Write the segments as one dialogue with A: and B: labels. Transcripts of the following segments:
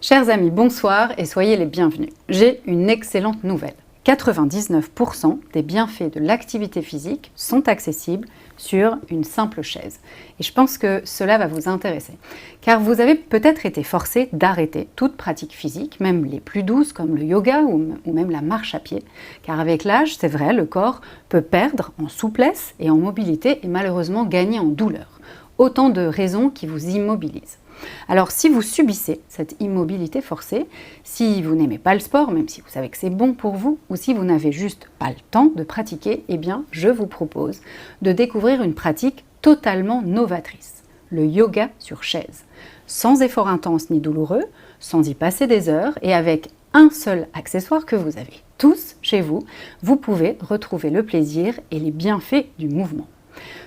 A: Chers amis, bonsoir et soyez les bienvenus. J'ai une excellente nouvelle. 99% des bienfaits de l'activité physique sont accessibles sur une simple chaise. Et je pense que cela va vous intéresser. Car vous avez peut-être été forcé d'arrêter toute pratique physique, même les plus douces comme le yoga ou même la marche à pied. Car avec l'âge, c'est vrai, le corps peut perdre en souplesse et en mobilité et malheureusement gagner en douleur. Autant de raisons qui vous immobilisent. Alors si vous subissez cette immobilité forcée, si vous n'aimez pas le sport, même si vous savez que c'est bon pour vous, ou si vous n'avez juste pas le temps de pratiquer, eh bien je vous propose de découvrir une pratique totalement novatrice, le yoga sur chaise. Sans effort intense ni douloureux, sans y passer des heures et avec un seul accessoire que vous avez tous chez vous, vous pouvez retrouver le plaisir et les bienfaits du mouvement.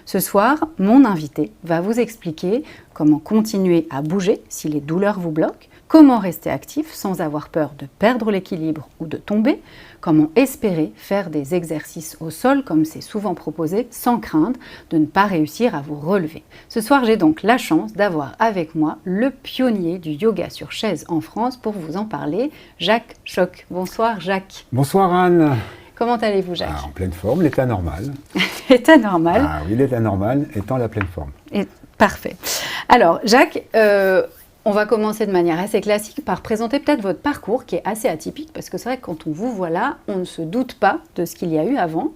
A: Ce soir, mon invité va vous expliquer comment continuer à bouger si les douleurs vous bloquent, comment rester actif sans avoir peur de perdre l'équilibre ou de tomber, comment espérer faire des exercices au sol comme c'est souvent proposé sans craindre de ne pas réussir à vous relever. Ce soir, j'ai donc la chance d'avoir avec moi le pionnier du yoga sur chaise en France pour vous en parler, Jacques Choc. Bonsoir Jacques.
B: Bonsoir Anne.
A: Comment allez-vous Jacques?
B: En pleine forme, l'état normal.
A: L'état normal.
B: Ah oui, l'état normal étant la pleine forme.
A: Parfait. Alors Jacques, on va commencer de manière assez classique par présenter peut-être votre parcours qui est assez atypique parce que c'est vrai que quand on vous voit là, on ne se doute pas de ce qu'il y a eu avant.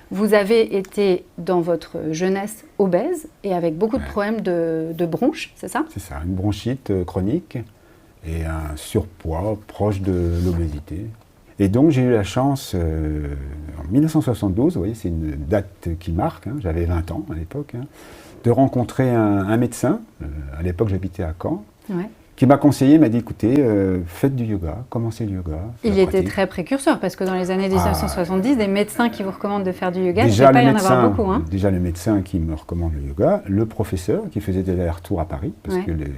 A: Vous avez été dans votre jeunesse obèse et avec beaucoup de problèmes de bronches, c'est ça? C'est
B: ça, une bronchite chronique et un surpoids proche de l'obésité. Et donc j'ai eu la chance, en 1972, vous voyez, c'est une date qui marque, hein, j'avais 20 ans à l'époque, hein, de rencontrer un médecin, à l'époque j'habitais à Caen, qui m'a conseillé, m'a dit écoutez, faites du yoga, commencez le yoga.
A: Il était très précurseur, parce que dans les années 1970, des médecins qui vous recommandent de faire du yoga, il ne devait pas y en avoir beaucoup. Hein.
B: Déjà le médecin qui me recommande le yoga, le professeur qui faisait des allers-retours à Paris, parce que les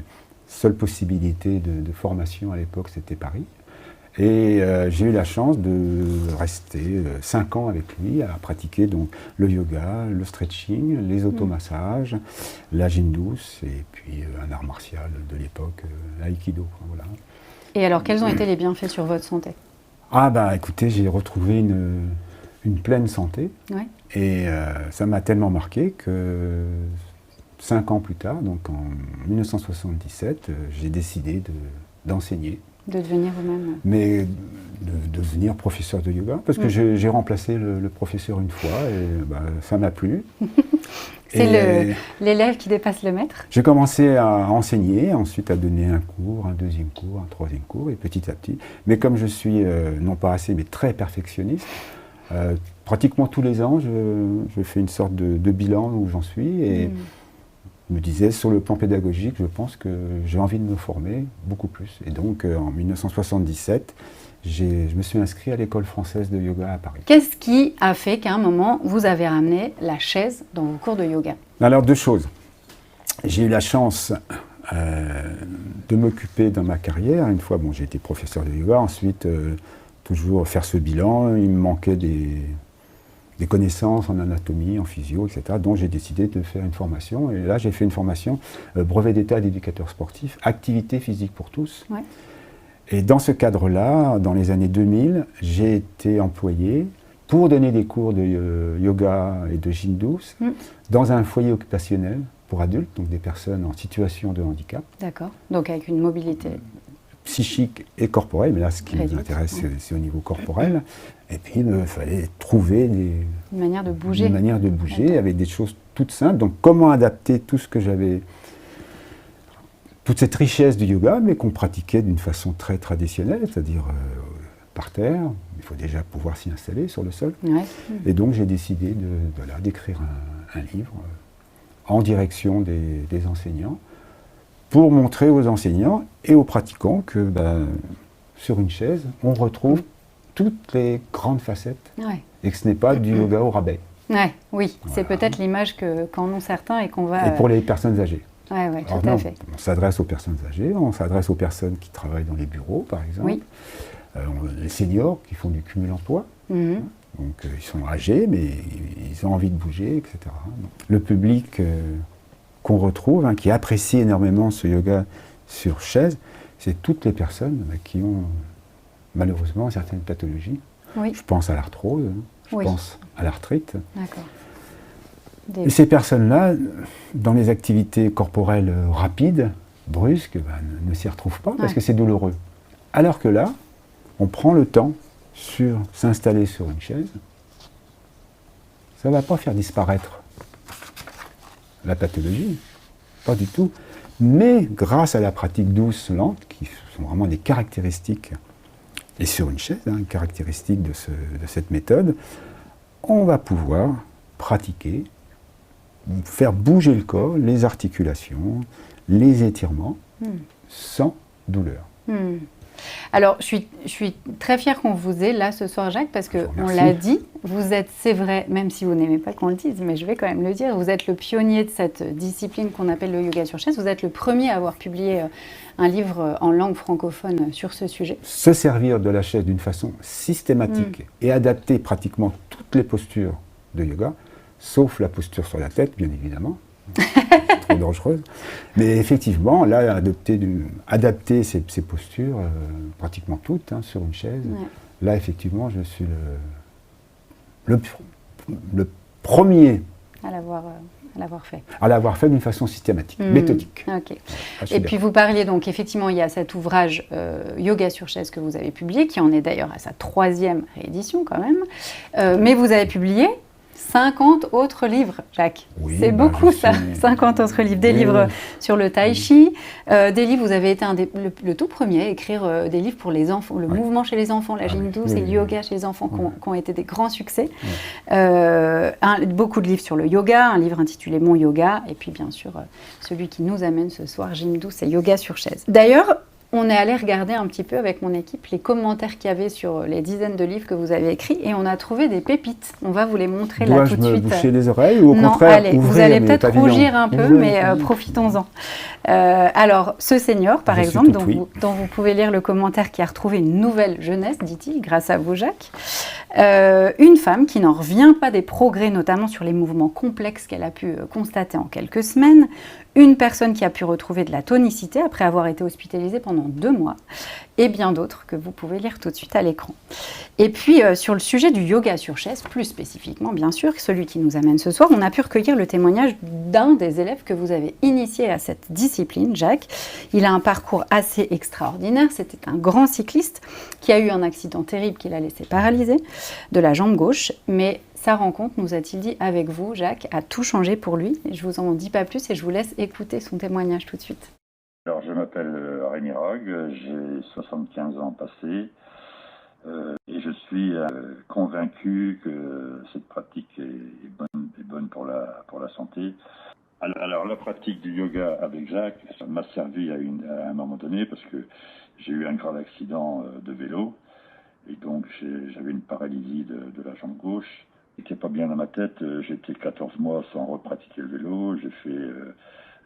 B: seules possibilités de formation à l'époque c'était Paris. Et j'ai eu la chance de rester 5 ans avec lui à pratiquer donc, le yoga, le stretching, les automassages, la gym douce et puis un art martial de l'époque, l'aïkido. Voilà.
A: Et alors, quels ont été les bienfaits sur votre santé?
B: Ah bah écoutez, j'ai retrouvé une pleine santé et ça m'a tellement marqué que 5 ans plus tard, donc en 1977, j'ai décidé d'enseigner.
A: De devenir vous-même.
B: Mais de devenir professeur de yoga, parce que j'ai remplacé le professeur une fois et bah, ça m'a plu.
A: C'est l'élève qui dépasse le maître.
B: J'ai commencé à enseigner, ensuite à donner un cours, un deuxième cours, un troisième cours, et petit à petit. Mais comme je suis, non pas assez, mais très perfectionniste, pratiquement tous les ans, je fais une sorte de bilan où j'en suis. Et je me disais, sur le plan pédagogique, je pense que j'ai envie de me former beaucoup plus. Et donc, en 1977, je me suis inscrit à l'école française de yoga à Paris.
A: Qu'est-ce qui a fait qu'à un moment, vous avez ramené la chaise dans vos cours de yoga?
B: Alors, deux choses. J'ai eu la chance de m'occuper dans ma carrière. Une fois, bon, j'ai été professeur de yoga. Ensuite, toujours faire ce bilan. Il me manquait des connaissances en anatomie, en physio, etc. Donc j'ai décidé de faire une formation. Et là, j'ai fait une formation brevet d'état d'éducateur sportif, activité physique pour tous. Ouais. Et dans ce cadre-là, dans les années 2000, j'ai été employé pour donner des cours de yoga et de gym douce dans un foyer occupationnel pour adultes, donc des personnes en situation de handicap.
A: D'accord, donc avec une mobilité
B: psychique et corporelle, mais là ce qui nous intéresse c'est au niveau corporel. Et puis il fallait trouver une
A: manière de bouger.
B: Une manière de bouger avec des choses toutes simples. Donc comment adapter tout ce que j'avais, toute cette richesse du yoga, mais qu'on pratiquait d'une façon très traditionnelle, c'est-à-dire par terre. Il faut déjà pouvoir s'y installer sur le sol. Ouais. Et donc j'ai décidé d'écrire un livre en direction des enseignants, pour montrer aux enseignants et aux pratiquants que sur une chaise, on retrouve toutes les grandes facettes et que ce n'est pas du yoga au rabais.
A: Oui, voilà. C'est peut-être l'image qu'en ont certains et qu'on va...
B: Et pour les personnes âgées.
A: Oui, tout à fait.
B: On s'adresse aux personnes âgées, on s'adresse aux personnes qui travaillent dans les bureaux, par exemple. Oui. Les seniors qui font du cumul-emploi. Donc ils sont âgés, mais ils ont envie de bouger, etc. Donc, le public qu'on retrouve, qui apprécie énormément ce yoga sur chaise, c'est toutes les personnes qui ont malheureusement certaines pathologies.
A: Oui.
B: Je pense à l'arthrose, je
A: Oui.
B: pense à l'arthrite.
A: D'accord.
B: Et ces personnes-là, dans les activités corporelles rapides, brusques, ne s'y retrouvent pas parce que c'est douloureux. Alors que là, on prend le temps s'installer sur une chaise, ça ne va pas faire disparaître la pathologie, pas du tout. Mais grâce à la pratique douce, lente, qui sont vraiment des caractéristiques, et sur une chaise, caractéristiques de cette méthode, on va pouvoir pratiquer, faire bouger le corps, les articulations, les étirements, sans douleur.
A: Alors, je suis très fière qu'on vous ait là ce soir, Jacques, parce qu'on l'a dit, vous êtes, c'est vrai, même si vous n'aimez pas qu'on le dise, mais je vais quand même le dire, vous êtes le pionnier de cette discipline qu'on appelle le yoga sur chaise. Vous êtes le premier à avoir publié un livre en langue francophone sur ce sujet. Se
B: servir de la chaise d'une façon systématique et adapter pratiquement toutes les postures de yoga, sauf la posture sur la tête, bien évidemment. Trop dangereuse. Mais effectivement, là, adapter ces postures, pratiquement toutes, sur une chaise, là, effectivement, je suis le premier
A: à l'avoir fait.
B: À l'avoir fait d'une façon systématique, méthodique.
A: Okay. Et puis vous parliez donc, effectivement, il y a cet ouvrage Yoga sur chaise que vous avez publié, qui en est d'ailleurs à sa 3e réédition quand même. Mais vous avez publié 50 autres livres, Jacques. Oui, c'est beaucoup ça, 50 autres livres. Des livres sur le tai chi, des livres, vous avez été le tout premier à écrire des livres pour les enfants, le mouvement chez les enfants, la gym douce et le yoga chez les enfants qui ont été des grands succès. Beaucoup de livres sur le yoga, un livre intitulé Mon yoga, et puis bien sûr celui qui nous amène ce soir, gym douce et yoga sur chaise. D'ailleurs, on est allé regarder un petit peu avec mon équipe les commentaires qu'il y avait sur les dizaines de livres que vous avez écrits et on a trouvé des pépites. On va vous les montrer là tout de suite.
B: Dois-je me boucher les oreilles ou au
A: non,
B: contraire
A: allez, vous allez peut-être rougir un peu, mais profitons-en. Alors, ce senior, par exemple, dont vous pouvez lire le commentaire qui a retrouvé une nouvelle jeunesse, dit-il, grâce à vous, Jacques. Une femme qui n'en revient pas des progrès, notamment sur les mouvements complexes qu'elle a pu constater en quelques semaines. Une personne qui a pu retrouver de la tonicité après avoir été hospitalisée pendant 2 mois, et bien d'autres que vous pouvez lire tout de suite à l'écran. Et puis, sur le sujet du yoga sur chaise, plus spécifiquement, bien sûr, celui qui nous amène ce soir, on a pu recueillir le témoignage d'un des élèves que vous avez initié à cette discipline, Jacques. Il a un parcours assez extraordinaire. C'était un grand cycliste qui a eu un accident terrible qui l'a laissé paralysé de la jambe gauche, mais sa rencontre, nous a-t-il dit, avec vous, Jacques, a tout changé pour lui. Et je vous en dis pas plus et je vous laisse écouter son témoignage tout de suite.
C: Alors, je m'appelle Rémi Rogue, j'ai 75 ans passés et je suis convaincu que cette pratique est bonne pour la santé. Alors, la pratique du yoga avec Jacques, ça m'a servi à un moment donné parce que j'ai eu un grave accident de vélo et donc j'avais une paralysie de la jambe gauche. J'étais pas bien dans ma tête, j'étais 14 mois sans repratiquer le vélo, j'ai fait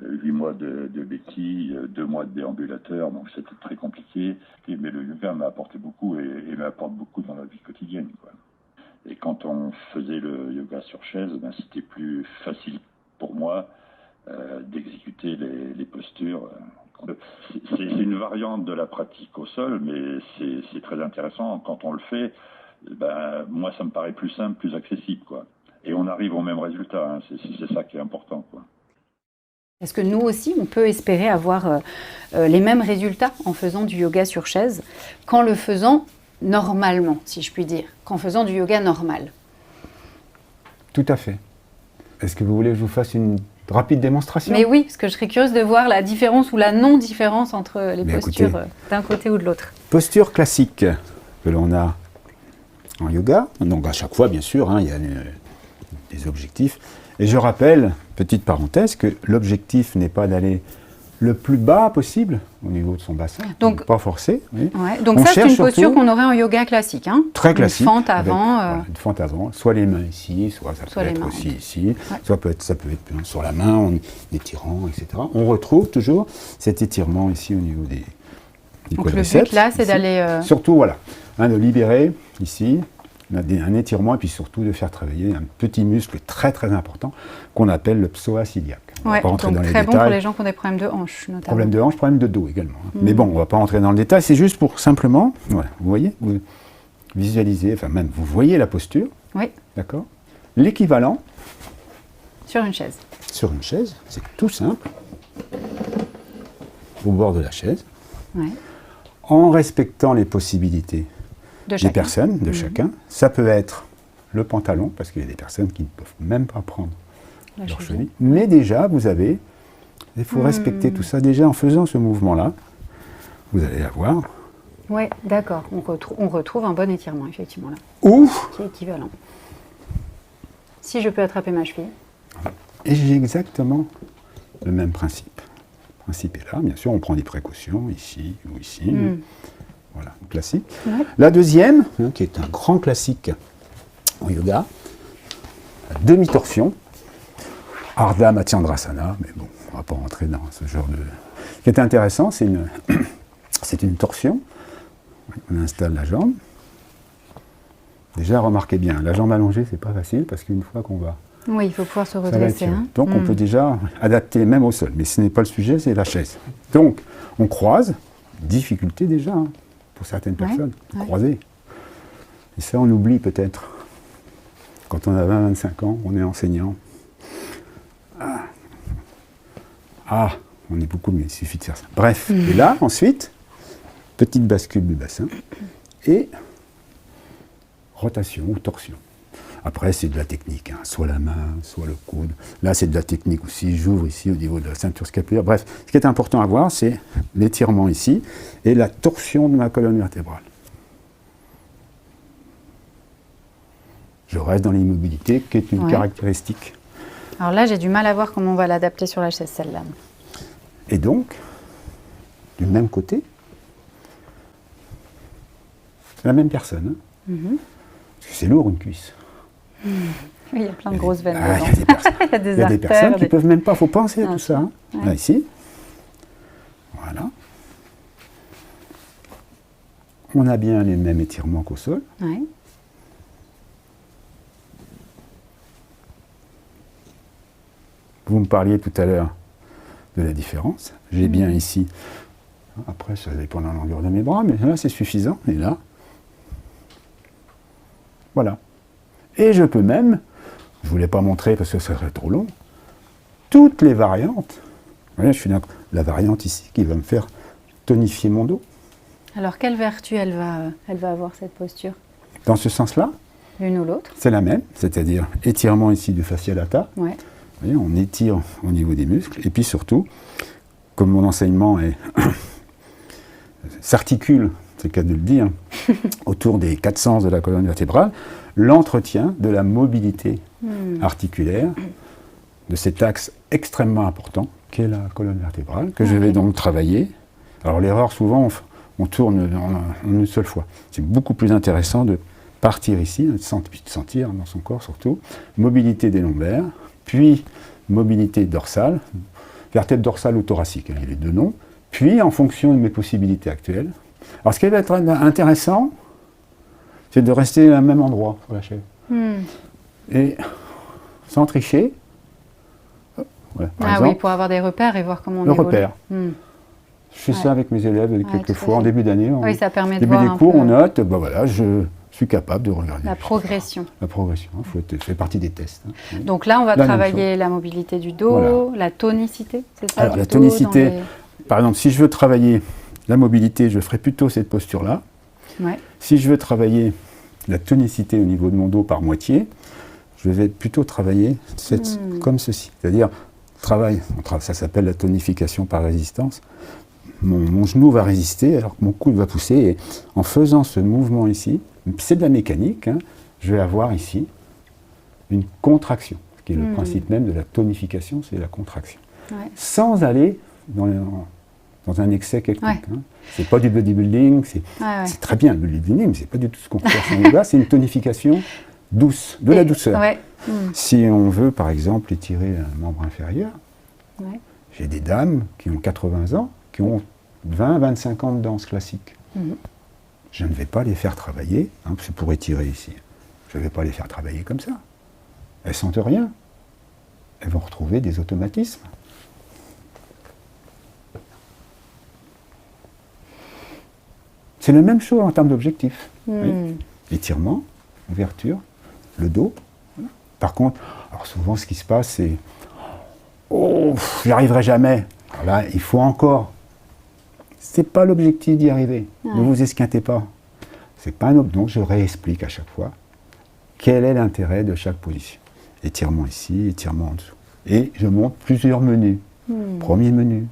C: 8 mois de béquille, 2 mois de déambulateur, donc c'était très compliqué. Mais le yoga m'a apporté beaucoup et m'apporte beaucoup dans la vie quotidienne, quoi. Et quand on faisait le yoga sur chaise, c'était plus facile pour moi d'exécuter les postures. C'est une variante de la pratique au sol, mais c'est très intéressant. Quand on le fait, moi, ça me paraît plus simple, plus accessible, quoi. Et on arrive au même résultat, c'est ça qui est important, quoi.
A: Est-ce que nous aussi, on peut espérer avoir les mêmes résultats en faisant du yoga sur chaise qu'en le faisant normalement, si je puis dire, qu'en faisant du yoga normal?
B: Tout à fait. Est-ce que vous voulez que je vous fasse une rapide démonstration?
A: Mais oui, parce que je serais curieuse de voir la différence ou la non-différence entre les postures d'un côté ou de l'autre.
B: Posture classique que l'on a en yoga. Donc à chaque fois, bien sûr, il y a des objectifs. Et je rappelle, petite parenthèse, que l'objectif n'est pas d'aller le plus bas possible au niveau de son bassin, donc pas forcé. Oui.
A: Ouais, donc ça, c'est une posture qu'on aurait en yoga classique.
B: Très classique.
A: Une fente avant.
B: Une fente avant, soit les mains ici, soit ça peut être aussi ici, ouais. Ça peut être sur la main, en étirant, etc. On retrouve toujours cet étirement ici au niveau des quadriceps.
A: Le but là, c'est d'aller...
B: Surtout, voilà, de libérer ici, un étirement, et puis surtout de faire travailler un petit muscle très très important qu'on appelle le psoas iliaque. On va
A: Ouais,
B: pas rentrer
A: donc
B: dans les
A: très
B: détails.
A: bon pour les gens qui ont des problèmes de hanche, notamment.
B: Problème de hanche, problème de dos également. Mais bon, on ne va pas rentrer dans le détail, c'est juste pour simplement, voilà, vous voyez, vous visualisez, enfin même vous voyez la posture,
A: Oui,
B: d'accord. L'équivalent
A: sur une chaise.
B: sur une chaise, c'est tout simple, au bord de la chaise,
A: Ouais.
B: en respectant les possibilités
A: De
B: des
A: chacun.
B: personnes, de chacun. Ça peut être le pantalon, parce qu'il y a des personnes qui ne peuvent même pas prendre
A: La
B: leur
A: cheville.
B: cheville. Mais déjà, vous avez, il faut respecter tout ça. Déjà, en faisant ce mouvement-là, vous allez avoir,
A: Oui, d'accord. On retrouve un bon étirement, effectivement, là,
B: ou,
A: qui est équivalent. Si je peux attraper ma cheville.
B: et j'ai exactement le même principe. Le principe est là, bien sûr, on prend des précautions, ici ou ici. Voilà, classique.
A: Ouais.
B: La deuxième, qui est un grand classique en yoga, la demi-torsion, Ardha Matsyendrasana, mais bon, on ne va pas rentrer dans ce genre de... Ce qui est intéressant, c'est une torsion. On installe la jambe. Déjà, remarquez bien, la jambe allongée, c'est pas facile, parce qu'une fois qu'on va...
A: Oui, il faut pouvoir se
B: ça va
A: redresser.
B: étirer.
A: Hein.
B: Donc on peut déjà adapter même au sol, mais ce n'est pas le sujet, c'est la chaise. Donc on croise, difficulté déjà hein, pour certaines personnes, croiser. Et ça on oublie peut-être. Quand on a 20-25 ans, on est enseignant. On est beaucoup mieux, il suffit de faire ça. Bref, et là ensuite, petite bascule du bassin et rotation ou torsion. Après, c'est de la technique, hein, soit la main, soit le coude. Là, c'est de la technique aussi. J'ouvre ici au niveau de la ceinture scapulaire. Bref, ce qui est important à voir, c'est l'étirement ici et la torsion de ma colonne vertébrale. Je reste dans l'immobilité, qui est une caractéristique.
A: Alors là, j'ai du mal à voir comment on va l'adapter sur la chaise, celle-là.
B: Et donc, du même côté, la même personne. Hein, parce que c'est lourd, une cuisse.
A: Oui, il y a plein de grosses veines
B: Il y
A: dedans.
B: a des personnes,
A: Il y a des
B: il y a des
A: artères,
B: personnes qui
A: des-
B: ne peuvent même pas, il faut penser à tout ça. Hein.
A: Ouais.
B: Là, ici. Voilà. On a bien les mêmes étirements qu'au sol.
A: Ouais.
B: Vous me parliez tout à l'heure de la différence. J'ai bien ici, après ça dépend de la longueur de mes bras, mais là c'est suffisant. Et là, voilà. Et je peux même, je ne voulais pas montrer parce que ça serait trop long, toutes les variantes. Vous voyez, je suis d'accord. La variante ici qui va me faire tonifier mon dos.
A: Alors, quelle vertu elle va avoir, cette posture?
B: Dans ce sens-là,
A: L'une ou l'autre?
B: c'est la même, c'est-à-dire étirement ici du fascia lata.
A: Ouais.
B: Vous voyez, on étire au niveau des muscles. Et puis surtout, comme mon enseignement s'articule, c'est le cas de le dire, autour des 4 sens de la colonne vertébrale, l'entretien de la mobilité articulaire de cet axe extrêmement important qu'est la colonne vertébrale, que je vais donc travailler. Alors l'erreur, souvent, on tourne en une seule fois. C'est beaucoup plus intéressant de partir ici, de sentir dans son corps surtout, mobilité des lombaires, puis mobilité dorsale, vertèbre dorsale ou thoracique, il y a les deux noms, puis en fonction de mes possibilités actuelles. Alors ce qui va être intéressant, c'est de rester au même endroit sur la chaise. Et sans tricher, voilà, par exemple,
A: Oui, pour avoir des repères et voir comment on
B: le
A: évolue.
B: repère.
A: Hmm.
B: Je fais ça avec mes élèves
A: tout à
B: quelquefois en
A: fait.
B: début d'année.
A: Oui, ça permet de
B: début
A: voir
B: des
A: un
B: cours,
A: peu
B: on note, ben voilà, je suis capable de regarder.
A: la progression.
B: La progression, ça fait partie des tests. Hein.
A: Donc là, on va
B: La même
A: travailler la mobilité du dos,
B: Voilà.
A: la tonicité, c'est ça?
B: Alors
A: du
B: la
A: dos dans
B: tonicité,
A: les-
B: par exemple, si je veux travailler la mobilité, je ferai plutôt cette posture-là.
A: Ouais.
B: Si je veux travailler la tonicité au niveau de mon dos par moitié, je vais plutôt travailler comme ceci. C'est-à-dire, ça s'appelle la tonification par résistance. Mon genou va résister alors que mon coude va pousser. Et en faisant ce mouvement ici, c'est de la mécanique, hein, je vais avoir ici une contraction, ce qui est le principe même de la tonification, c'est la contraction.
A: Ouais.
B: Sans aller dans un excès quelconque.
A: Ouais.
B: Hein. C'est pas du bodybuilding, c'est très bien le bodybuilding, mais c'est pas du tout ce qu'on fait en yoga, c'est une tonification douce, de la douceur.
A: Ouais.
B: Si on veut par exemple étirer un membre inférieur,
A: Ouais.
B: j'ai des dames qui ont 80 ans, qui ont 20-25 ans de danse classique. Je ne vais pas les faire travailler, hein, c'est pour étirer ici. Je ne vais pas les faire travailler comme ça. Elles sentent rien. elles vont retrouver des automatismes. C'est la même chose en termes d'objectifs. Oui. Étirement, ouverture, le dos. Voilà. Par contre, alors souvent ce qui se passe, c'est « Oh, j'y arriverai jamais ». Alors là, il faut encore. C'est pas l'objectif d'y arriver. Ne vous esquintez pas. C'est pas un donc je réexplique à chaque fois quel est l'intérêt de chaque position. Étirement ici, étirement en dessous. Et je montre plusieurs menus. Premier menu,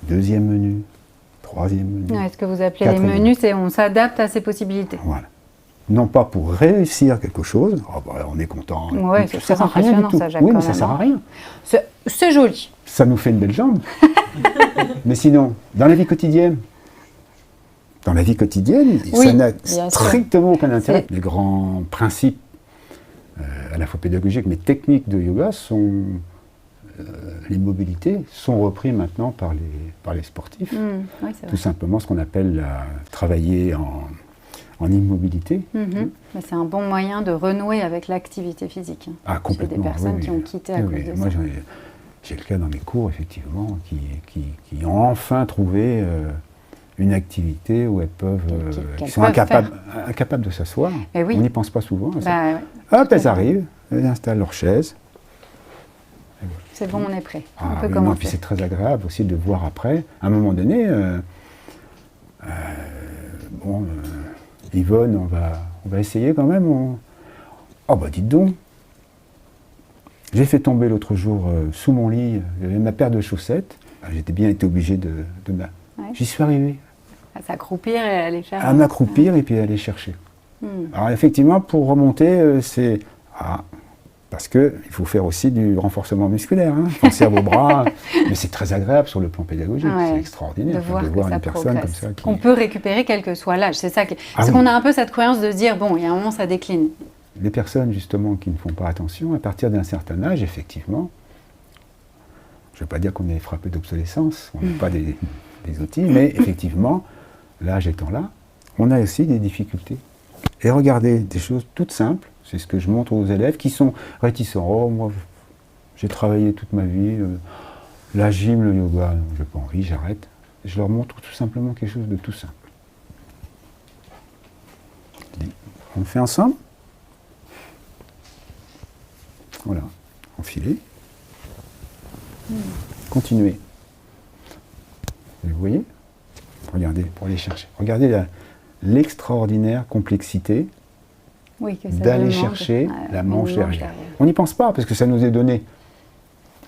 B: deuxième menu, troisième menu.
A: Ce que vous appelez les menus, c'est on s'adapte à ses possibilités.
B: Voilà. Non pas pour réussir quelque chose, oh bah, on est content.
A: Oui, c'est très impressionnant ça, Jacques.
B: Oui, mais ça ne sert à rien.
A: C'est joli.
B: Ça nous fait une belle jambe. Mais sinon, dans la vie quotidienne, ça n'a strictement aucun intérêt. Les grands principes, à la fois pédagogiques mais techniques de yoga, sont les mobilités sont repris maintenant par les sportifs.
A: Oui,
B: tout simplement ce qu'on appelle travailler en immobilité.
A: C'est un bon moyen de renouer avec l'activité physique.
B: Ah, complètement.
A: Des personnes qui ont quitté à cause de
B: moi,
A: ça.
B: J'ai le cas dans mes cours, effectivement, qui ont enfin trouvé une activité où elles peuvent, qui sont incapables de s'asseoir. On n'y pense pas souvent à ça. Hop, elles arrivent, elles installent leur chaise.
A: C'est bon, on est prêt.
B: On peut commencer. Puis c'est très agréable aussi de voir après, à un moment donné, Yvonne, on va essayer quand même. Oh bah dites donc, j'ai fait tomber l'autre jour sous mon lit, j'avais ma paire de chaussettes, j'étais bien été obligé de J'y suis arrivé.
A: À s'accroupir et aller faire...
B: À m'accroupir et puis aller chercher. Alors effectivement, pour remonter, c'est... parce qu'il faut faire aussi du renforcement musculaire, penser à vos bras, mais c'est très agréable sur le plan pédagogique, c'est extraordinaire
A: de voir
B: une personne comme ça.
A: On peut récupérer quel que soit l'âge, c'est ça. Parce qu'on a un peu cette croyance de se dire, bon, il y a un moment, ça décline.
B: Les personnes justement qui ne font pas attention, à partir d'un certain âge, effectivement, je ne veux pas dire qu'on est frappé d'obsolescence, on n'a pas des outils, mais effectivement, l'âge étant là, on a aussi des difficultés. Et regardez, des choses toutes simples, c'est ce que je montre aux élèves qui sont réticents. Oh, moi, j'ai travaillé toute ma vie, la gym, le yoga, je n'ai pas envie, j'arrête. Je leur montre tout simplement quelque chose de tout simple. On le fait ensemble. Voilà, enfilez. Continuez. Vous voyez? Regardez, pour aller chercher. Regardez l'extraordinaire complexité d'aller chercher la manche derrière. On n'y pense pas, parce que ça nous est donné.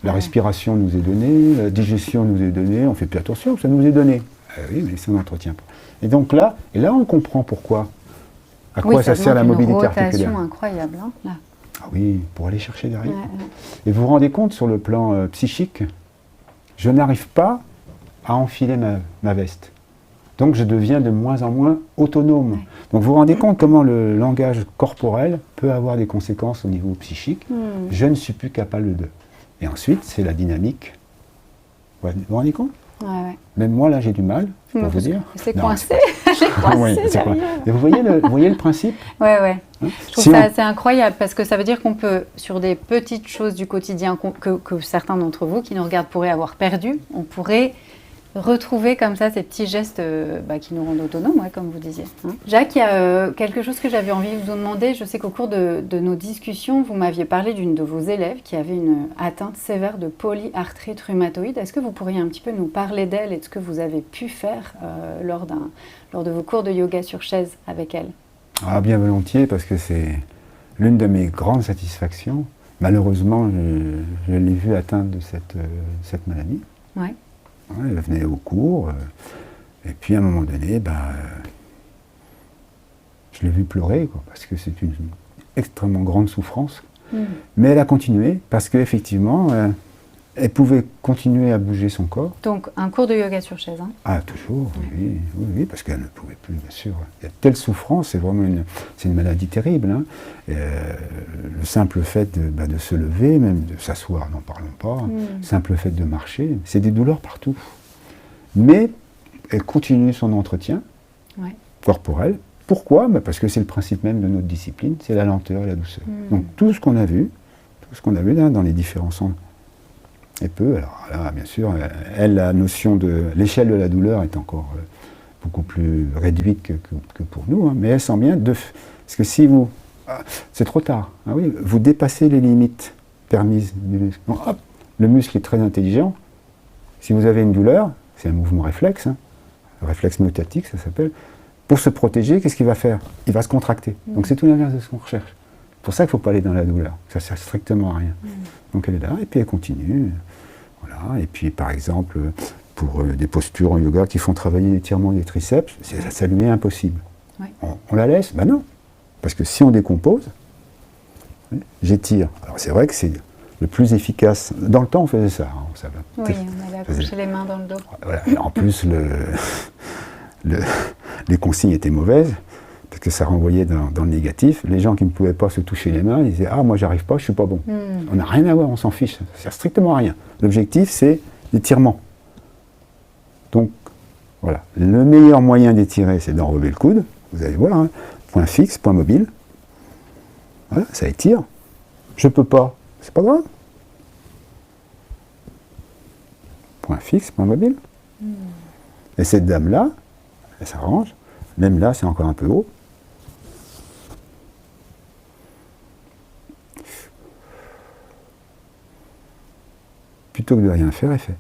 B: La respiration nous est donnée, la digestion nous est donnée, on ne fait plus attention, ça nous est donné. Oui, mais ça n'entretient pas. Et donc là, on comprend pourquoi. À quoi ça sert la mobilité articulaire.
A: C'est une rotation incroyable, là.
B: Ah oui, pour aller chercher derrière. Et vous vous rendez compte, sur le plan psychique, je n'arrive pas à enfiler ma veste. Donc je deviens de moins en moins autonome. Donc vous vous rendez compte comment le langage corporel peut avoir des conséquences au niveau psychique. Je ne suis plus capable de. Et ensuite, c'est la dynamique. Vous vous rendez compte? Même moi, là, j'ai du mal, pour vous dire.
A: C'est coincé.
B: Et vous voyez le principe?
A: Je trouve ça assez incroyable, parce que ça veut dire qu'on peut, sur des petites choses du quotidien que certains d'entre vous qui nous regardent pourraient avoir perdu, on pourrait retrouver comme ça ces petits gestes qui nous rendent autonomes, comme vous disiez. Jacques, il y a quelque chose que j'avais envie de vous demander. Je sais qu'au cours de nos discussions, vous m'aviez parlé d'une de vos élèves qui avait une atteinte sévère de polyarthrite rhumatoïde. Est-ce que vous pourriez un petit peu nous parler d'elle et de ce que vous avez pu faire lors de vos cours de yoga sur chaise avec elle?
B: Bien volontiers, parce que c'est l'une de mes grandes satisfactions. Malheureusement, je l'ai vue atteinte de cette maladie. Elle venait au cours, et puis à un moment donné, je l'ai vue pleurer, parce que c'est une extrêmement grande souffrance. Mais elle a continué, parce qu'effectivement, elle pouvait continuer à bouger son corps.
A: Donc un cours de yoga sur chaise,
B: toujours, oui, parce qu'elle ne pouvait plus, bien sûr. Il y a telle souffrance, c'est vraiment une maladie terrible. Le simple fait de se lever, même de s'asseoir, n'en parlons pas, le simple fait de marcher, c'est des douleurs partout. Mais elle continue son entretien corporel. Pourquoi? Parce que c'est le principe même de notre discipline, c'est la lenteur et la douceur. Donc tout ce qu'on a vu, ce qu'on a vu là dans les différents sons. Et peu, alors là, bien sûr, elle, la notion de l'échelle de la douleur est encore beaucoup plus réduite que pour nous, hein, mais elle sent bien, parce que si vous, c'est trop tard, ah oui, vous dépassez les limites permises du muscle. Donc, hop, le muscle est très intelligent. Si vous avez une douleur, c'est un mouvement réflexe, hein, réflexe myotatique, ça s'appelle. Pour se protéger, qu'est-ce qu'il va faire? Il va se contracter. Donc c'est tout l'inverse de ce qu'on recherche. C'est pour ça qu'il ne faut pas aller dans la douleur. Ça ne sert strictement à rien. Donc elle est là, et puis elle continue. Voilà. Et puis par exemple, pour des postures en yoga qui font travailler l'étirement des triceps, ça lui est impossible.
A: Oui.
B: On la laisse? Ben non. Parce que si on décompose, j'étire. Alors c'est vrai que c'est le plus efficace. Dans le temps, on faisait ça. Hein, ça va.
A: Oui, on allait accrocher les mains dans le dos.
B: Voilà. Et en plus, les consignes étaient mauvaises, parce que ça renvoyait dans le négatif. Les gens qui ne pouvaient pas se toucher les mains, ils disaient « Ah, moi j'arrive pas, je suis pas bon ». On n'a rien à voir, on s'en fiche, ça ne sert strictement à rien. L'objectif, c'est l'étirement. Donc, voilà. Le meilleur moyen d'étirer, c'est d'enlever le coude. Vous allez voir, hein. Point fixe, point mobile. Voilà, ça étire. Je peux pas, c'est pas grave. Point fixe, point mobile. Et cette dame-là, elle s'arrange. Même là, c'est encore un peu haut. Plutôt que de rien faire, elle fait.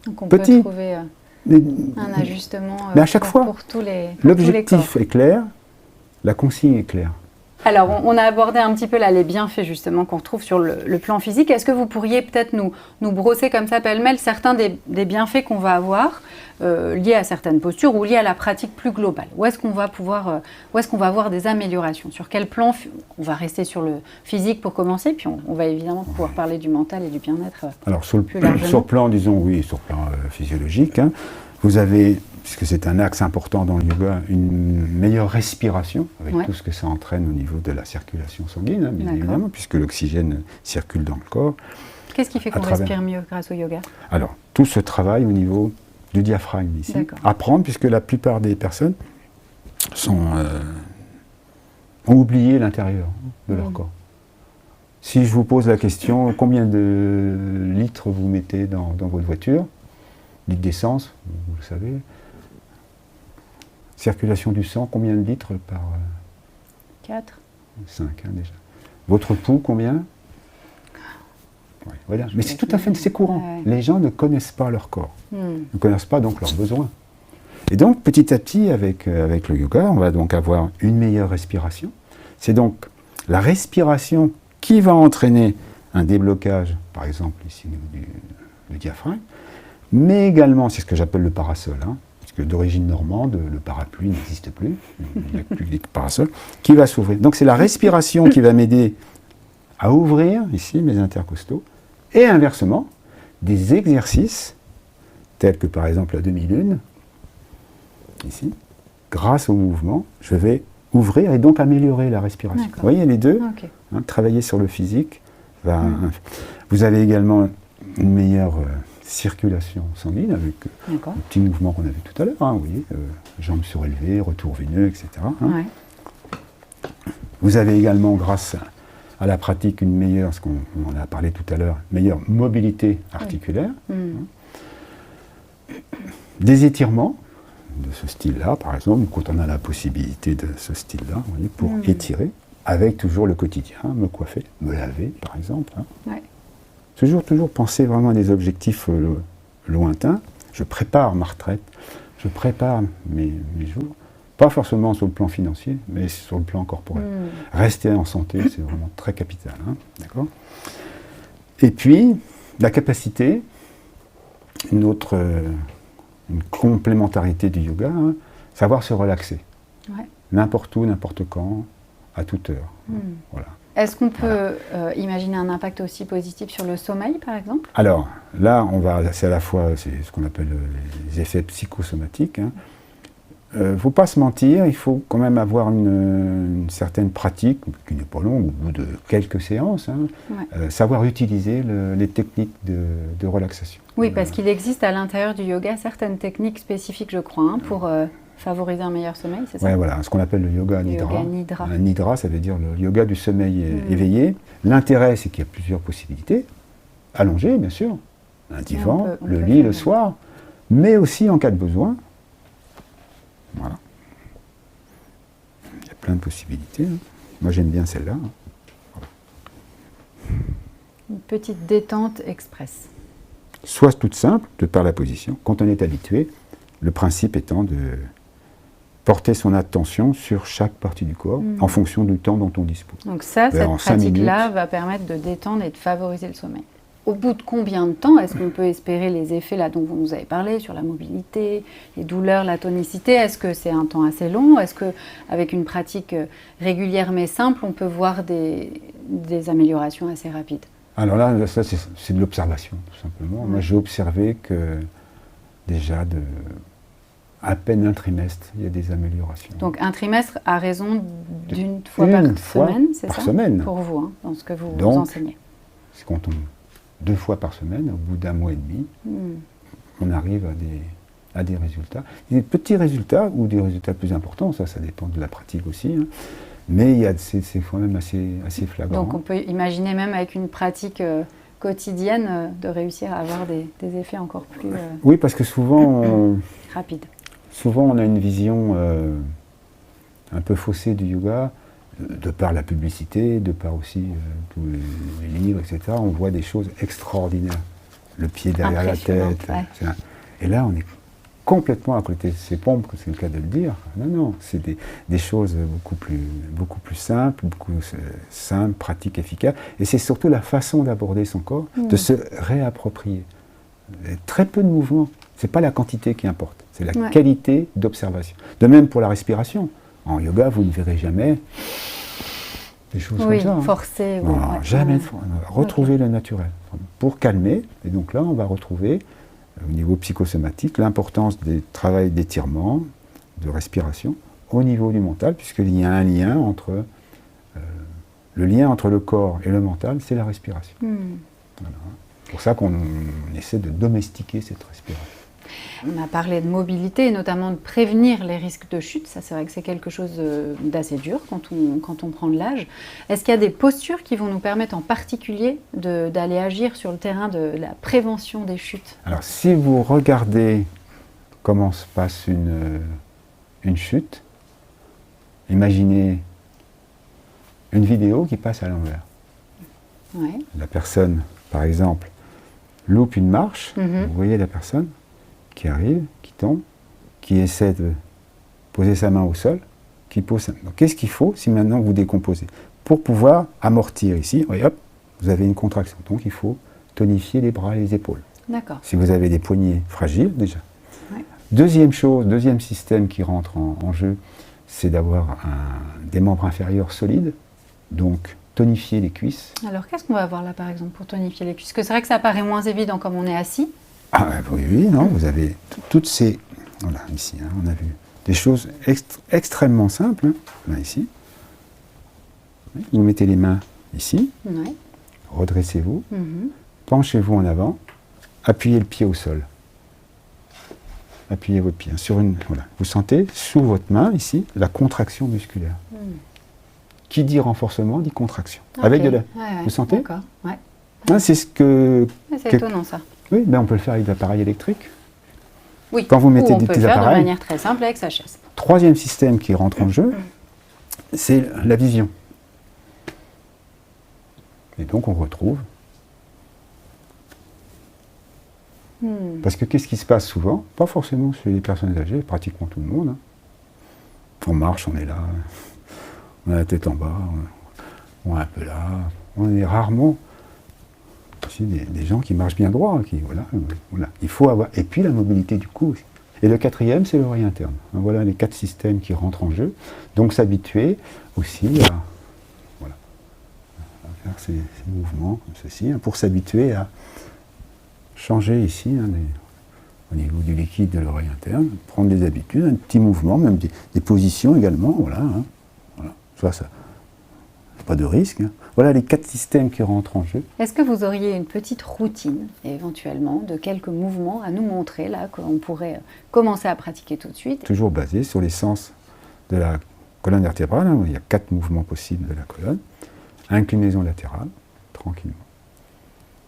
A: Donc on
B: Petit.
A: peut trouver un ajustement
B: mais à chaque fois,
A: pour tous les corps.
B: l'objectif est clair, la consigne est claire.
A: Alors, on a abordé un petit peu là les bienfaits justement qu'on retrouve sur le plan physique. Est-ce que vous pourriez peut-être nous brosser comme ça pêle-mêle certains des bienfaits qu'on va avoir liés à certaines postures ou liés à la pratique plus globale? Où est-ce qu'on va avoir des améliorations? Sur quel plan? On va rester sur le physique pour commencer, puis on va évidemment pouvoir parler du mental et du bien-être.
B: Alors sur le plan, disons oui, sur le plan physiologique, hein, vous avez, puisque c'est un axe important dans le yoga, une meilleure respiration, avec tout ce que ça entraîne au niveau de la circulation sanguine, hein, bien évidemment, puisque l'oxygène circule dans le corps.
A: Qu'est-ce qui fait qu'on respire mieux grâce au yoga? Alors,
B: tout ce travail au niveau du diaphragme ici. Apprendre, puisque la plupart des personnes ont oublié l'intérieur de leur corps. Si je vous pose la question, combien de litres vous mettez dans votre voiture? Litres d'essence, vous le savez. Circulation du sang, combien de litres par
A: 4.
B: 5 hein, déjà. Votre pouls, combien? Ouais, voilà. Mais c'est tout à fait courant. Les gens ne connaissent pas leur corps, ne connaissent pas donc leurs besoins. Et donc petit à petit, avec le yoga, on va donc avoir une meilleure respiration. C'est donc la respiration qui va entraîner un déblocage, par exemple ici du diaphragme, mais également, c'est ce que j'appelle le parasol, hein, parce que d'origine normande, le parapluie n'existe plus, il n'y a plus que des parasols, qui va s'ouvrir. Donc c'est la respiration qui va m'aider à ouvrir, ici, mes intercostaux, et inversement, des exercices, tels que par exemple la demi-lune, ici, grâce au mouvement, je vais ouvrir et donc améliorer la respiration. Vous voyez les deux, hein, travailler sur le physique. Vous avez également une meilleure circulation sanguine avec le petit mouvement qu'on a vu tout à l'heure, hein, vous voyez, jambes surélevées, retour veineux, etc. Hein. Vous avez également, grâce à la pratique, une meilleure, ce qu'on en a parlé tout à l'heure, meilleure mobilité articulaire. Des étirements de ce style-là, par exemple, quand on a la possibilité de ce style-là, vous voyez, pour étirer, avec toujours le quotidien, me coiffer, me laver, par exemple. Hein. Toujours penser vraiment à des objectifs lointains. Je prépare ma retraite, je prépare mes jours, pas forcément sur le plan financier, mais sur le plan corporel. Rester en santé, c'est vraiment très capital. Hein, d'accord ? Et puis, la capacité, une complémentarité du yoga, hein, savoir se relaxer. N'importe où, n'importe quand, à toute heure. Voilà.
A: Est-ce qu'on peut imaginer un impact aussi positif sur le sommeil, par exemple?
B: Alors, là, c'est à la fois ce qu'on appelle les effets psychosomatiques. Il ne faut pas se mentir, il faut quand même avoir une certaine pratique, qui n'est pas longue, au bout de quelques séances, hein, savoir utiliser les techniques de relaxation.
A: Oui, parce qu'il existe à l'intérieur du yoga certaines techniques spécifiques, je crois, hein, favoriser un meilleur sommeil, c'est ça?
B: Ouais, voilà, ce qu'on appelle le yoga nidra.
A: Yoga nidra.
B: Un nidra, ça veut dire le yoga du sommeil éveillé. L'intérêt, c'est qu'il y a plusieurs possibilités. Allongé, bien sûr, un divan, le lit le soir, mais aussi en cas de besoin. Voilà. Il y a plein de possibilités. Hein. Moi, j'aime bien celle-là. Hein. Voilà.
A: Une petite détente express.
B: Soit toute simple, de par la position, quand on est habitué, le principe étant de porter son attention sur chaque partie du corps en fonction du temps dont on dispose.
A: Donc ça, cette pratique-là va permettre de détendre et de favoriser le sommeil. Au bout de combien de temps est-ce qu'on peut espérer les effets là dont vous nous avez parlé, sur la mobilité, les douleurs, la tonicité? Est-ce que c'est un temps assez long? Est-ce qu'avec une pratique régulière mais simple, on peut voir des améliorations assez rapides?
B: Alors là, ça c'est de l'observation, tout simplement. Moi, j'ai observé que déjà à peine un trimestre, il y a des améliorations.
A: Donc un trimestre à raison d'une fois par semaine, c'est ça?
B: Par semaine.
A: Pour vous, hein, dans ce que vous enseignez.
B: C'est quand on 2 fois par semaine, au bout d'un mois et demi, on arrive à des résultats. Des petits résultats ou des résultats plus importants, ça dépend de la pratique aussi. Hein. Mais c'est quand même assez flagrant.
A: Donc on peut imaginer même avec une pratique quotidienne de réussir à avoir des effets encore plus
B: oui, parce que souvent
A: rapides.
B: Souvent on a une vision un peu faussée du yoga, de par la publicité, de par aussi tous les livres, etc. On voit des choses extraordinaires. Le pied derrière la tête. Ouais. Et là, on est complètement à côté de ses pompes, c'est le cas de le dire. Non, c'est des choses beaucoup plus simples, pratiques, efficaces. Et c'est surtout la façon d'aborder son corps, de se réapproprier. Très peu de mouvements. Ce n'est pas la quantité qui importe, c'est la qualité d'observation. De même pour la respiration. En yoga, vous ne verrez jamais des choses comme ça.
A: Forcé.
B: Non, jamais. Retrouver le naturel. Pour calmer, et donc là, on va retrouver au niveau psychosomatique, l'importance des travails d'étirement, de respiration, au niveau du mental, puisqu'il y a un lien entre le lien entre le corps et le mental, c'est la respiration. Voilà. C'est pour ça qu'on essaie de domestiquer cette respiration.
A: On a parlé de mobilité et notamment de prévenir les risques de chute. Ça, c'est vrai que c'est quelque chose d'assez dur quand on prend de l'âge. Est-ce qu'il y a des postures qui vont nous permettre en particulier d'aller agir sur le terrain de la prévention des chutes?
B: Alors, si vous regardez comment se passe une chute, imaginez une vidéo qui passe à l'envers.
A: Ouais.
B: La personne, par exemple, loupe une marche, vous voyez la personne qui arrive, qui tombe, qui essaie de poser sa main au sol, qui pose sa main. Donc qu'est-ce qu'il faut si maintenant vous décomposez? Pour pouvoir amortir ici, oui, hop, vous avez une contraction. Donc il faut tonifier les bras et les épaules.
A: D'accord.
B: Si vous avez des poignets fragiles, déjà.
A: Ouais.
B: Deuxième système qui rentre en jeu, c'est d'avoir des membres inférieurs solides, donc tonifier les cuisses.
A: Alors qu'est-ce qu'on va avoir là par exemple pour tonifier les cuisses? Parce que c'est vrai que ça paraît moins évident comme on est assis.
B: Ah oui, non, vous avez toutes ces... Voilà, ici, hein, on a vu des choses extrêmement simples. Hein, là, ici. Vous mettez les mains ici, redressez-vous, penchez-vous en avant, appuyez le pied au sol. Appuyez votre pied sur une... Voilà. Vous sentez sous votre main, ici, la contraction musculaire. Qui dit renforcement, dit contraction. Okay. Avec de la... Vous sentez?
A: D'accord, ouais.
B: Hein, c'est ce que...
A: C'est étonnant, ça.
B: Oui, ben on peut le faire avec des appareils électriques.
A: Oui,
B: quand vous mettez des petits appareils. On peut le faire de
A: manière très simple avec sa chaise.
B: Troisième système qui rentre en jeu, c'est la vision. Et donc on retrouve. Parce que qu'est-ce qui se passe souvent? Pas forcément chez les personnes âgées, pratiquement tout le monde. Hein. On marche, on est là, on a la tête en bas, on est un peu là, on est rarement... Des gens qui marchent bien droit, voilà. Il faut avoir... Et puis la mobilité du cou aussi. Et le quatrième, c'est l'oreille interne. Donc voilà les 4 systèmes qui rentrent en jeu. Donc s'habituer aussi à faire ces mouvements comme ceci, hein, pour s'habituer à changer ici, hein, au niveau du liquide de l'oreille interne, prendre des habitudes, un petit mouvement, même des positions également, voilà. Hein, voilà. Ça Pas de risque. Hein. Voilà les 4 systèmes qui rentrent en jeu.
A: Est-ce que vous auriez une petite routine, éventuellement, de quelques mouvements à nous montrer, là, qu'on pourrait commencer à pratiquer tout de suite?
B: Toujours basé sur les sens de la colonne vertébrale. Hein. Il y a 4 mouvements possibles de la colonne. Inclinaison latérale, tranquillement.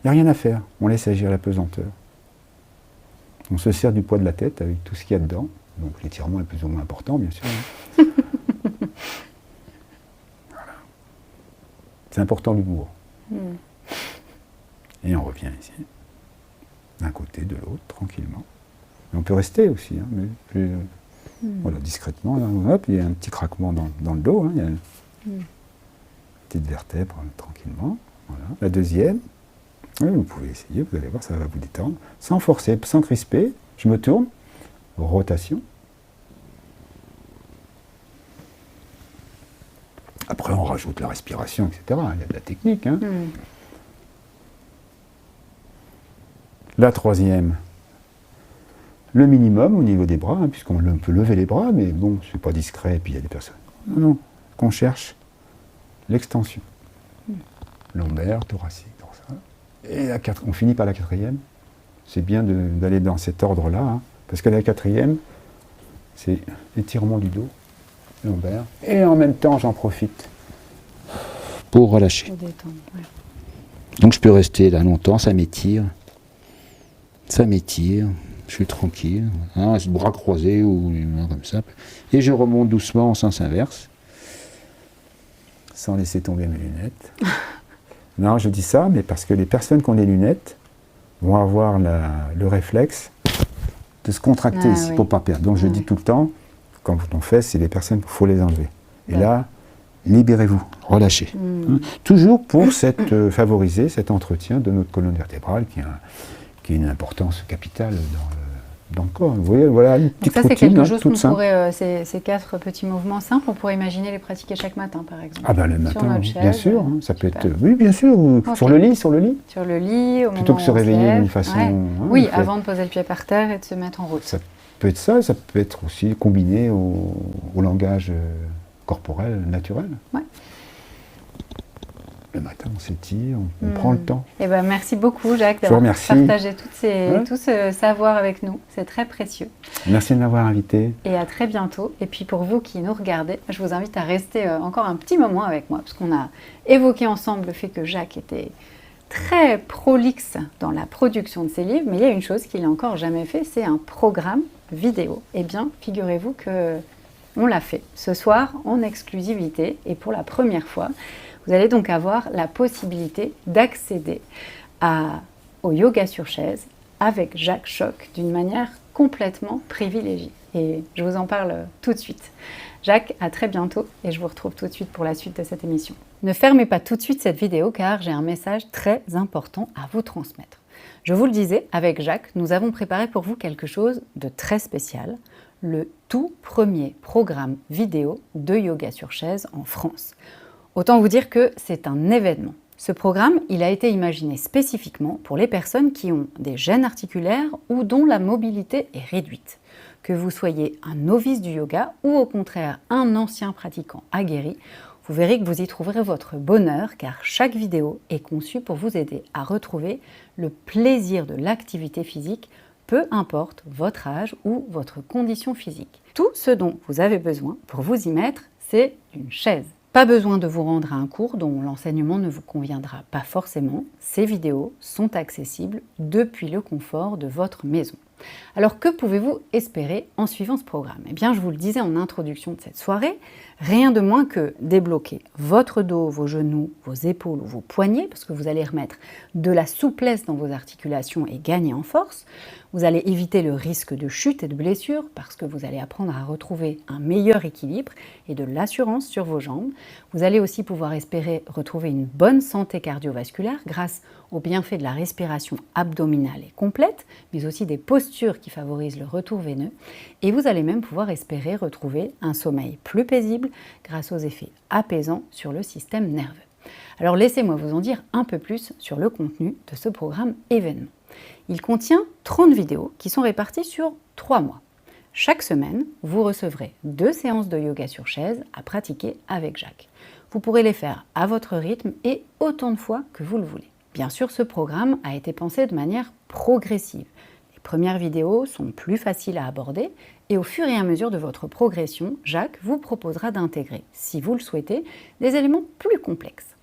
B: Il n'y a rien à faire. On laisse agir la pesanteur. On se sert du poids de la tête avec tout ce qu'il y a dedans. Donc l'étirement est plus ou moins important, bien sûr. Hein. C'est important l'humour. Et on revient ici, d'un côté, de l'autre, tranquillement. Et on peut rester aussi, hein, mais plus, voilà, discrètement. Là, hop, il y a un petit craquement dans le dos, hein, il y a une petite vertèbre, tranquillement. Voilà. La deuxième, oui, vous pouvez essayer, vous allez voir, ça va vous détendre. Sans forcer, sans crisper, je me tourne, rotation. Après, on rajoute la respiration, etc. Il y a de la technique. Hein. La troisième, le minimum au niveau des bras, hein, puisqu'on peut lever les bras, mais bon, c'est pas discret, et puis il y a des personnes. Non, qu'on cherche l'extension. Lombaire, thoracique, dorsale. Et on finit par la quatrième. C'est bien d'aller dans cet ordre-là, hein, parce que la quatrième, c'est étirement du dos. Lombaire. Et en même temps, j'en profite pour relâcher.
A: Pour détendre, ouais.
B: Donc je peux rester là longtemps, ça m'étire, je suis tranquille, hein, bras croisés ou comme ça. Et je remonte doucement en sens inverse, sans laisser tomber mes lunettes. Non, je dis ça, mais parce que les personnes qui ont des lunettes vont avoir le réflexe de se contracter ici pour ne pas perdre. Donc je dis tout le temps, quand on fait, c'est les personnes qu'il faut les enlever. Et là, libérez-vous, relâchez. Hein, toujours pour favoriser cet entretien de notre colonne vertébrale qui a une importance capitale dans le corps. Vous voyez, voilà une petite routine.
A: Ça, c'est quelque chose
B: toute
A: qu'on
B: simple.
A: pourrait, ces 4 petits mouvements simples, on pourrait imaginer les pratiquer chaque matin, par exemple.
B: Ah ben le matin,
A: notre chaise,
B: bien sûr. Hein, ça peut
A: super.
B: être, oui, bien sûr. Ou sur le lit.
A: Sur le lit, au
B: Plutôt
A: moment
B: que se
A: où on
B: réveiller
A: lève.
B: d'une façon...
A: Ouais.
B: Hein,
A: Oui, avant de poser le pied par terre et de se mettre en route.
B: Ça peut être ça peut être aussi combiné au langage corporel, naturel.
A: Ouais.
B: Le matin, on s'étire, on prend le temps.
A: Eh ben, merci beaucoup, Jacques,
B: Je vous
A: d'avoir
B: remercie.
A: partagé tout ce savoir avec nous. C'est très précieux.
B: Merci de m'avoir invité.
A: Et à très bientôt. Et puis pour vous qui nous regardez, je vous invite à rester encore un petit moment avec moi, parce qu'on a évoqué ensemble le fait que Jacques était très prolixe dans la production de ses livres, mais il y a une chose qu'il n'a encore jamais fait, c'est un programme vidéo. Eh bien, figurez-vous que on l'a fait ce soir en exclusivité, et pour la première fois, vous allez donc avoir la possibilité d'accéder au yoga sur chaise avec Jacques Choc d'une manière complètement privilégiée. Et je vous en parle tout de suite. Jacques, à très bientôt et je vous retrouve tout de suite pour la suite de cette émission. Ne fermez pas tout de suite cette vidéo car j'ai un message très important à vous transmettre. Je vous le disais, avec Jacques, nous avons préparé pour vous quelque chose de très spécial, le tout premier programme vidéo de yoga sur chaise en France. Autant vous dire que c'est un événement. Ce programme, il a été imaginé spécifiquement pour les personnes qui ont des gênes articulaires ou dont la mobilité est réduite. Que vous soyez un novice du yoga ou au contraire un ancien pratiquant aguerri, vous verrez que vous y trouverez votre bonheur car chaque vidéo est conçue pour vous aider à retrouver le plaisir de l'activité physique, peu importe votre âge ou votre condition physique. Tout ce dont vous avez besoin pour vous y mettre, c'est une chaise. Pas besoin de vous rendre à un cours dont l'enseignement ne vous conviendra pas forcément. Ces vidéos sont accessibles depuis le confort de votre maison. Alors que pouvez-vous espérer en suivant ce programme? Eh bien, je vous le disais en introduction de cette soirée, rien de moins que débloquer votre dos, vos genoux, vos épaules ou vos poignets, parce que vous allez remettre de la souplesse dans vos articulations et gagner en force. Vous allez éviter le risque de chute et de blessure, parce que vous allez apprendre à retrouver un meilleur équilibre et de l'assurance sur vos jambes. Vous allez aussi pouvoir espérer retrouver une bonne santé cardiovasculaire grâce aux bienfaits de la respiration abdominale et complète, mais aussi des postures qui favorisent le retour veineux. Et vous allez même pouvoir espérer retrouver un sommeil plus paisible grâce aux effets apaisants sur le système nerveux. Alors laissez-moi vous en dire un peu plus sur le contenu de ce programme événement. Il contient 30 vidéos qui sont réparties sur 3 mois. Chaque semaine, vous recevrez 2 séances de yoga sur chaise à pratiquer avec Jacques. Vous pourrez les faire à votre rythme et autant de fois que vous le voulez. Bien sûr, ce programme a été pensé de manière progressive. Les premières vidéos sont plus faciles à aborder et au fur et à mesure de votre progression, Jacques vous proposera d'intégrer, si vous le souhaitez, des éléments plus complexes.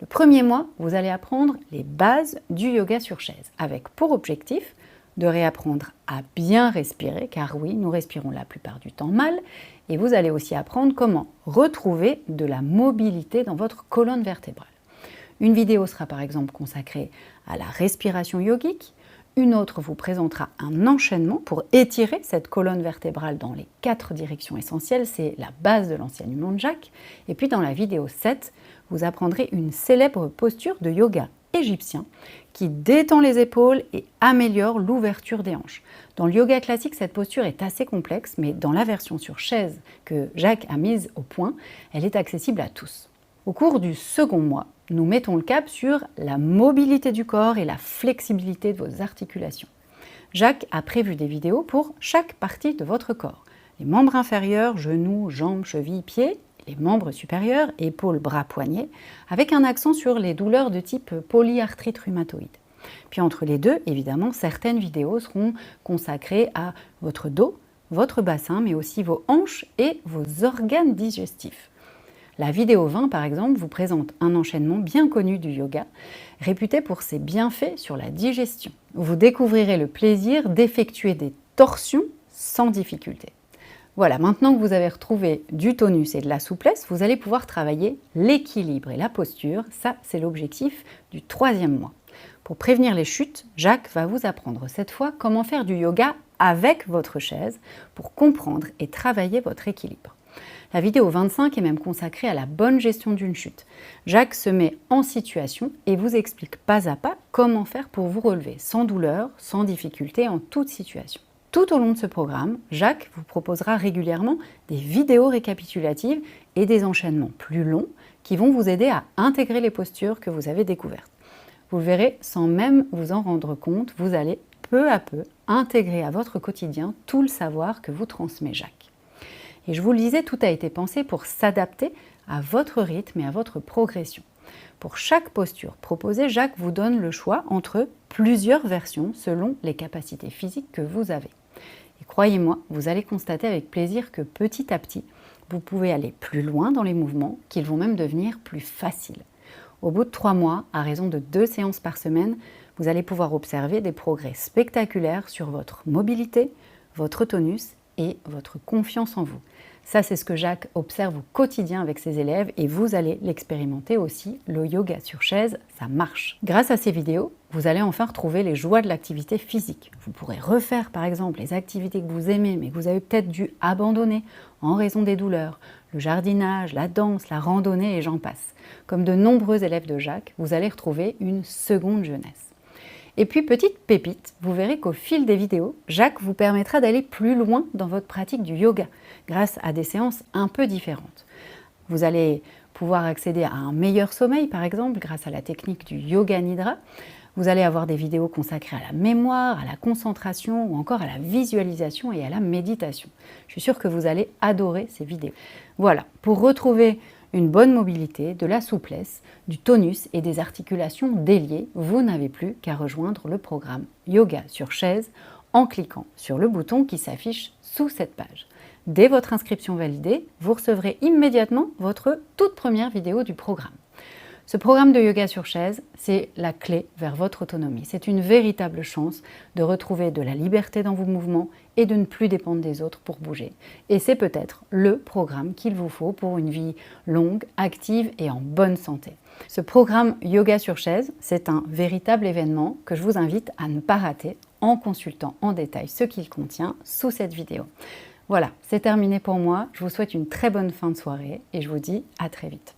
A: Le premier mois, vous allez apprendre les bases du yoga sur chaise, avec pour objectif de réapprendre à bien respirer, car oui, nous respirons la plupart du temps mal, et vous allez aussi apprendre comment retrouver de la mobilité dans votre colonne vertébrale. Une vidéo sera par exemple consacrée à la respiration yogique, une autre vous présentera un enchaînement pour étirer cette colonne vertébrale dans les 4 directions essentielles, c'est la base de l'enseignement de Jacques, et puis dans la vidéo 7, vous apprendrez une célèbre posture de yoga égyptien qui détend les épaules et améliore l'ouverture des hanches. Dans le yoga classique, cette posture est assez complexe, mais dans la version sur chaise que Jacques a mise au point, elle est accessible à tous. Au cours du second mois, nous mettons le cap sur la mobilité du corps et la flexibilité de vos articulations. Jacques a prévu des vidéos pour chaque partie de votre corps. Les membres inférieurs, genoux, jambes, chevilles, pieds, les membres supérieurs, épaules, bras, poignets, avec un accent sur les douleurs de type polyarthrite rhumatoïde. Puis entre les deux, évidemment, certaines vidéos seront consacrées à votre dos, votre bassin, mais aussi vos hanches et vos organes digestifs. La vidéo 20, par exemple, vous présente un enchaînement bien connu du yoga, réputé pour ses bienfaits sur la digestion. Vous découvrirez le plaisir d'effectuer des torsions sans difficulté. Voilà, maintenant que vous avez retrouvé du tonus et de la souplesse, vous allez pouvoir travailler l'équilibre et la posture. Ça, c'est l'objectif du 3e mois. Pour prévenir les chutes, Jacques va vous apprendre cette fois comment faire du yoga avec votre chaise pour comprendre et travailler votre équilibre. La vidéo 25 est même consacrée à la bonne gestion d'une chute. Jacques se met en situation et vous explique pas à pas comment faire pour vous relever sans douleur, sans difficulté, en toute situation. Tout au long de ce programme, Jacques vous proposera régulièrement des vidéos récapitulatives et des enchaînements plus longs qui vont vous aider à intégrer les postures que vous avez découvertes. Vous le verrez, sans même vous en rendre compte, vous allez peu à peu intégrer à votre quotidien tout le savoir que vous transmet Jacques. Et je vous le disais, tout a été pensé pour s'adapter à votre rythme et à votre progression. Pour chaque posture proposée, Jacques vous donne le choix entre plusieurs versions selon les capacités physiques que vous avez. Et croyez-moi, vous allez constater avec plaisir que petit à petit, vous pouvez aller plus loin dans les mouvements, qu'ils vont même devenir plus faciles. Au bout de 3 mois, à raison de 2 séances par semaine, vous allez pouvoir observer des progrès spectaculaires sur votre mobilité, votre tonus et votre confiance en vous. Ça, c'est ce que Jacques observe au quotidien avec ses élèves et vous allez l'expérimenter aussi. Le yoga sur chaise, ça marche. Grâce à ces vidéos, vous allez enfin retrouver les joies de l'activité physique. Vous pourrez refaire par exemple les activités que vous aimez mais que vous avez peut-être dû abandonner en raison des douleurs, le jardinage, la danse, la randonnée et j'en passe. Comme de nombreux élèves de Jacques, vous allez retrouver une seconde jeunesse. Et puis, petite pépite, vous verrez qu'au fil des vidéos, Jacques vous permettra d'aller plus loin dans votre pratique du yoga, grâce à des séances un peu différentes. Vous allez pouvoir accéder à un meilleur sommeil, par exemple, grâce à la technique du yoga nidra. Vous allez avoir des vidéos consacrées à la mémoire, à la concentration ou encore à la visualisation et à la méditation. Je suis sûre que vous allez adorer ces vidéos. Voilà, pour retrouver une bonne mobilité, de la souplesse, du tonus et des articulations déliées, vous n'avez plus qu'à rejoindre le programme Yoga sur chaise en cliquant sur le bouton qui s'affiche sous cette page. Dès votre inscription validée, vous recevrez immédiatement votre toute première vidéo du programme. Ce programme de yoga sur chaise, c'est la clé vers votre autonomie. C'est une véritable chance de retrouver de la liberté dans vos mouvements et de ne plus dépendre des autres pour bouger. Et c'est peut-être le programme qu'il vous faut pour une vie longue, active et en bonne santé. Ce programme Yoga sur chaise, c'est un véritable événement que je vous invite à ne pas rater en consultant en détail ce qu'il contient sous cette vidéo. Voilà, c'est terminé pour moi. Je vous souhaite une très bonne fin de soirée et je vous dis à très vite.